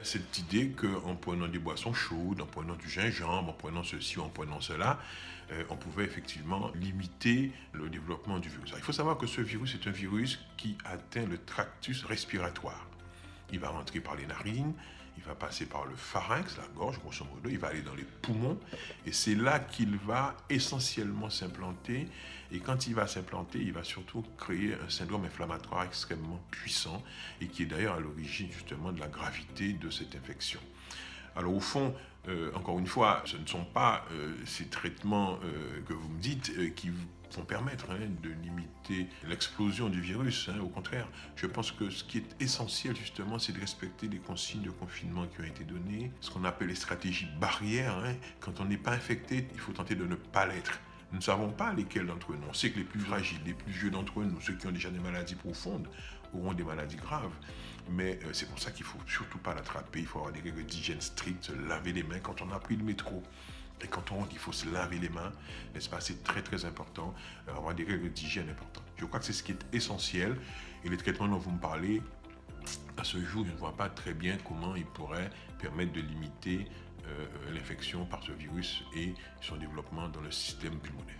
Cette idée qu'en prenant des boissons chaudes, en prenant du gingembre, en prenant ceci ou en prenant cela, on pouvait effectivement limiter le développement du virus. Alors, il faut savoir que ce virus est un virus qui atteint le tractus respiratoire. Il va rentrer par les narines, il va passer par le pharynx, la gorge, grosso modo, il va aller dans les poumons, et c'est là qu'il va essentiellement s'implanter. Et quand il va s'implanter, il va surtout créer un syndrome inflammatoire extrêmement puissant, et qui est d'ailleurs à l'origine justement de la gravité de cette infection. Alors au fond, encore une fois, ce ne sont pas ces traitements que vous me dites qui vont permettre de limiter l'explosion du virus. Au contraire, je pense que ce qui est essentiel justement, c'est de respecter les consignes de confinement qui ont été données, ce qu'on appelle les stratégies barrières. Quand on n'est pas infecté, il faut tenter de ne pas l'être. Nous ne savons pas lesquels d'entre nous. On sait que les plus fragiles, les plus vieux d'entre nous, ceux qui ont déjà des maladies profondes, auront des maladies graves. Mais c'est pour ça qu'il ne faut surtout pas l'attraper. Il faut avoir des règles d'hygiène strictes, se laver les mains quand on a pris le métro. Et quand on dit qu'il faut se laver les mains, n'est-ce pas, c'est très très important, avoir des règles d'hygiène importantes. Je crois que c'est ce qui est essentiel. Et les traitements dont vous me parlez, à ce jour, je ne vois pas très bien comment ils pourraient permettre de limiter l'infection par ce virus et son développement dans le système pulmonaire.